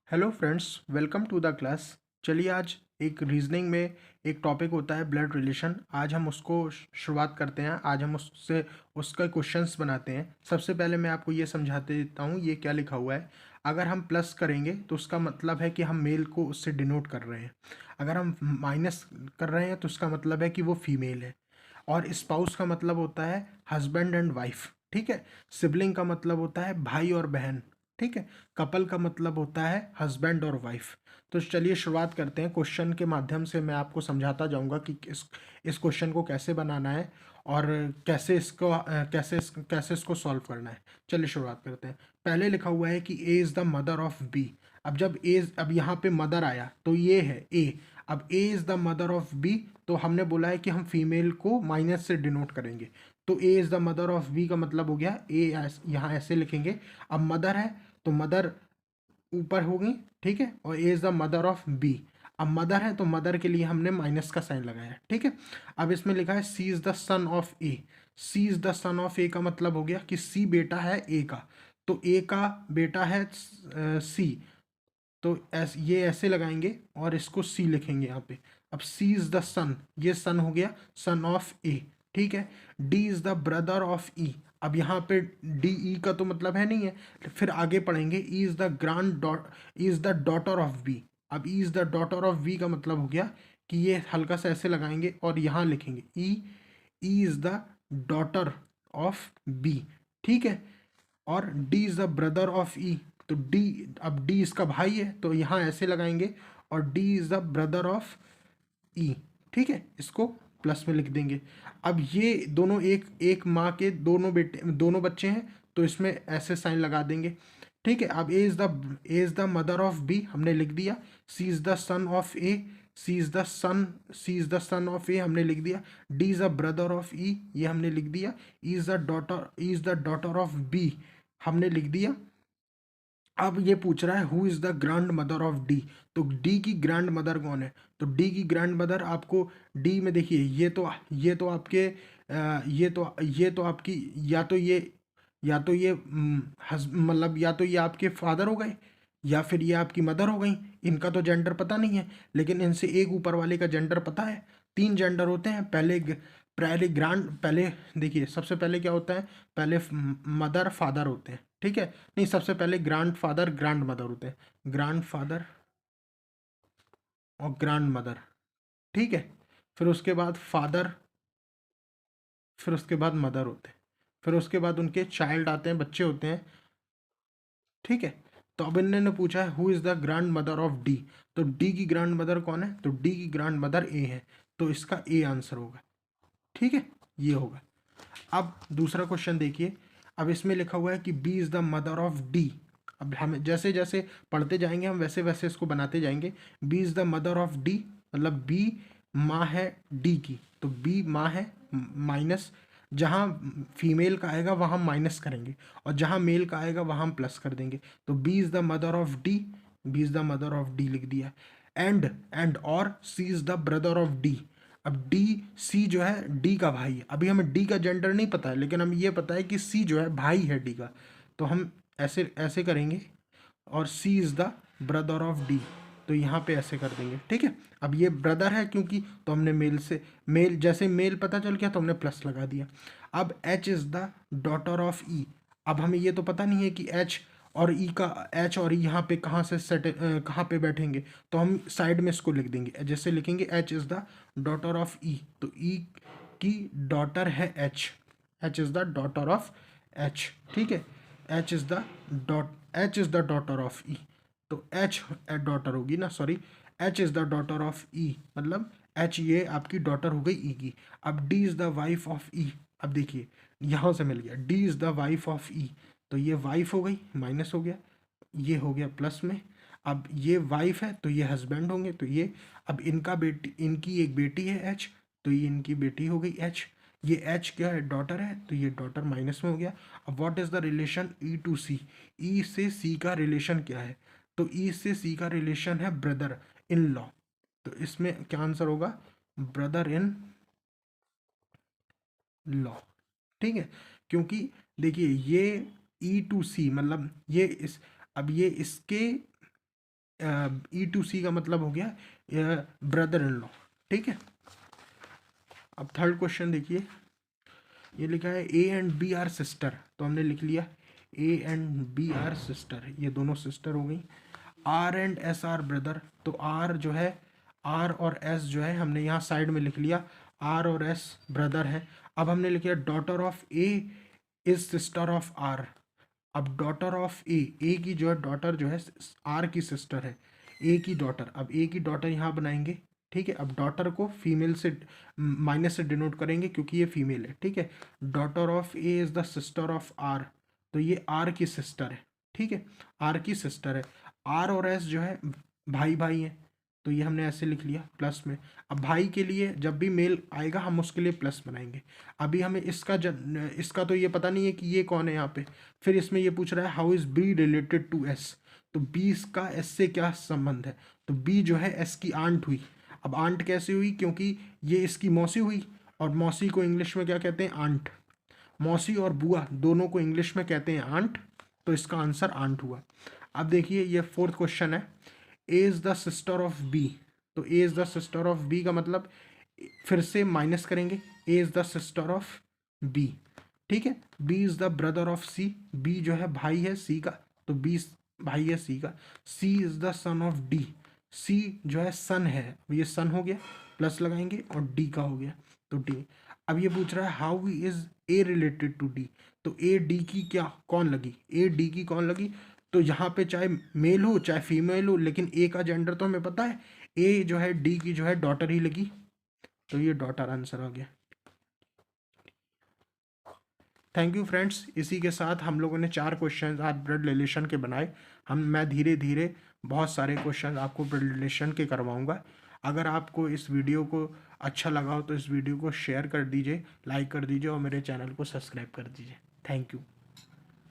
Hello friends, welcome to the class. चलिए आज एक रीजनिंग में एक टॉपिक होता है ब्लड रिलेशन। आज हम उसको शुरुआत करते हैं। आज हम उससे उसका क्वेश्चंस बनाते हैं। सबसे पहले मैं आपको ये समझाते देता हूँ ये क्या लिखा हुआ है। अगर हम प्लस करेंगे तो उसका मतलब है कि हम मेल को उससे डिनोट कर रहे हैं। अगर हम माइनस कर रहे हैं तो उसका मतलब है कि वो फीमेल है। और स्पाउस का मतलब होता है हस्बैंड एंड वाइफ, ठीक है। सिबलिंग का मतलब होता है भाई और बहन, ठीक है। कपल का मतलब होता है हस्बैंड और वाइफ। तो चलिए शुरुआत करते हैं। क्वेश्चन के माध्यम से मैं आपको समझाता जाऊंगा कि इस क्वेश्चन को कैसे बनाना है और कैसे इसको सॉल्व करना है। चलिए शुरुआत करते हैं। पहले लिखा हुआ है कि A is the mother of B. अब यहाँ पे मदर आया तो ये है ए। अब A is the mother of B, तो हमने बोला है कि हम फीमेल को माइनस से डिनोट करेंगे। तो A is the mother of B का मतलब हो गया ए, यहाँ ऐसे लिखेंगे। अब मदर है तो मदर ऊपर होगी, ठीक है। और A is the mother of B. अब मदर है तो मदर के लिए हमने माइनस का साइन लगाया है, ठीक है। अब इसमें लिखा है C is the son of A. C is the son of A का मतलब हो गया कि सी बेटा है ए का। तो ए का बेटा है सी। तो ये ऐसे लगाएंगे और इसको सी लिखेंगे यहाँ पे। अब सी इज द सन, ये सन हो गया, सन ऑफ ए, ठीक है। D is the brother of E. अब यहाँ पे डी ई का तो मतलब है नहीं है, फिर आगे पढ़ेंगे E is the E is the daughter of B. अब E is the daughter of B का मतलब हो गया कि ये हल्का सा ऐसे लगाएंगे और यहाँ लिखेंगे E. E is the daughter of B, ठीक है। और D is the brother of E. तो डी, अब डी इसका भाई है तो यहाँ ऐसे लगाएंगे और D is the brother of E, ठीक है। इसको प्लस में लिख देंगे। अब ये दोनों एक एक माँ के दोनों बच्चे हैं तो इसमें ऐसे साइन लगा देंगे, ठीक है। अब A is the mother of B हमने लिख दिया। C is the son of A. C is the son of A हमने लिख दिया। D is the brother of E, ये हमने लिख दिया। E is the daughter of B हमने लिख दिया। अब ये पूछ रहा है who is the grandmother of D. तो डी की ग्रैंड मदर कौन है? तो डी की ग्रैंड मदर आपको डी में देखिए, ये तो आपके ये तो आपकी या तो ये मतलब या तो ये आपके फादर हो गए या फिर ये आपकी मदर हो गई। इनका तो जेंडर पता नहीं है, लेकिन इनसे एक ऊपर वाले का जेंडर पता है। तीन जेंडर होते हैं। पहले देखिए, सबसे पहले क्या होता है? पहले मदर फादर होते हैं, ठीक है। नहीं, सबसे पहले ग्रैंड फादर ग्रैंड मदर होते हैं। ग्रैंड फादर और ग्रैंड मदर, ठीक है। फिर उसके बाद फादर, फिर उसके बाद मदर होते हैं। फिर उसके बाद उनके चाइल्ड आते हैं, बच्चे होते हैं, ठीक है। तो अब इन्होंने पूछा है who is the grandmother of D. तो डी की ग्रैंड मदर कौन है? तो डी की ग्रैंड मदर ए है। तो इसका ए आंसर होगा, ठीक है। ये होगा। अब दूसरा क्वेश्चन देखिए। अब इसमें लिखा हुआ है कि B is the mother of D. अब हम जैसे जैसे पढ़ते जाएंगे हम वैसे वैसे इसको बनाते जाएंगे। B is the mother of D, मतलब बी माँ है डी की। तो बी माँ है, माइनस, जहाँ फीमेल का आएगा वहाँ माइनस करेंगे और जहाँ मेल का आएगा वहाँ हम प्लस कर देंगे। तो B is the mother of D, B is the mother of D लिख दिया। एंड और C is the brother of D. अब डी, सी जो है डी का भाई है। अभी हमें डी का जेंडर नहीं पता है, लेकिन हमें ये पता है कि सी जो है भाई है डी का। तो हम ऐसे ऐसे करेंगे और C is the brother of D. तो यहाँ पे ऐसे कर देंगे, ठीक है। अब ये ब्रदर है क्योंकि, तो हमने मेल जैसे मेल पता चल गया तो हमने प्लस लगा दिया। अब H is the daughter of E. अब हमें ये तो पता नहीं है कि एच और ई यहाँ पे कहाँ पे बैठेंगे। तो हम साइड में इसको लिख देंगे, जैसे लिखेंगे H is the daughter of E. तो ई की डॉटर है H. H is the daughter of H, ठीक है। H is the H is the daughter of E. तो एच डॉटर होगी ना, sorry, H is the daughter of E, मतलब H ये आपकी डॉटर हो गई ई की। अब D is the wife of E. अब देखिए यहाँ से मिल गया D is the wife of E. तो ये वाइफ हो गई, माइनस हो गया, ये हो गया प्लस में। अब ये वाइफ है तो ये हस्बैंड होंगे, तो ये, अब इनकी एक बेटी है एच, तो ये इनकी बेटी हो गई एच। ये एच क्या है? डॉटर है, तो ये डॉटर माइनस में हो गया। अब what is the relation E to C. E से सी का रिलेशन क्या है? तो ई से सी का रिलेशन है ब्रदर इन लॉ। तो इसमें क्या आंसर होगा? ब्रदर इन लॉ, ठीक है। क्योंकि देखिए ये ई टू सी मतलब ये इस, अब ये इसके E2C का मतलब हो गया ब्रदर इन लॉ, ठीक है। अब थर्ड क्वेश्चन देखिए, ये लिखा है A and B are sister, तो हमने लिख लिया A and B are sister, ये दोनों सिस्टर हो गई। R and S are brother, तो R जो है, R और S जो है हमने यहाँ साइड में लिख लिया, R और S ब्रदर है। अब हमने लिख लिया daughter of A is sister of R। अब डॉटर ऑफ ए की जो है डॉटर जो है आर की सिस्टर है, ए की डॉटर। अब ए की डॉटर यहाँ बनाएंगे, ठीक है। अब डॉटर को फीमेल से माइनस से डिनोट करेंगे क्योंकि ये फीमेल है, ठीक है। Daughter of A is the sister of R, तो ये आर की सिस्टर है, ठीक है, आर की सिस्टर है। आर और एस जो है भाई भाई हैं, तो ये हमने ऐसे लिख लिया प्लस में। अब भाई के लिए जब भी मेल आएगा हम उसके लिए प्लस बनाएंगे। अभी हमें इसका तो ये पता नहीं है कि ये कौन है यहाँ पे। फिर इसमें ये पूछ रहा है how is B related to S, तो बी का एस से क्या संबंध है, तो बी जो है एस की आंट हुई। अब आंट कैसे हुई, क्योंकि ये इसकी मौसी हुई, और मौसी को इंग्लिश में क्या कहते हैं, आंट। मौसी और बुआ दोनों को इंग्लिश में कहते हैं आंट, तो इसका आंसर आंट हुआ। अब देखिए ये फोर्थ क्वेश्चन है, A is the sister of B, तो A is the sister of B का मतलब फिर से माइनस करेंगे, A is the sister of B, ठीक है। B is the brother of C, B जो है भाई है सी का, तो बी भाई है सी का। C is the son of D, C जो है सन है, ये सन हो गया, प्लस लगाएंगे और डी का हो गया, तो डी। अब ये पूछ रहा है how is A related to D, तो ए डी की क्या कौन लगी, ए डी की कौन लगी, तो यहाँ पे चाहे मेल हो चाहे फीमेल हो, लेकिन ए का जेंडर तो हमें पता है, ए जो है डी की जो है डॉटर ही लगी, तो ये डॉटर आंसर आ गया। थैंक यू फ्रेंड्स, इसी के साथ हम लोगों ने 4 क्वेश्चन आज ब्लड रिलेशन के बनाए। मैं धीरे धीरे बहुत सारे क्वेश्चन आपको ब्लड रिलेशन के करवाऊंगा। अगर आपको इस वीडियो को अच्छा लगा हो तो इस वीडियो को शेयर कर दीजिए, लाइक कर दीजिए और मेरे चैनल को सब्सक्राइब कर दीजिए। Thank you.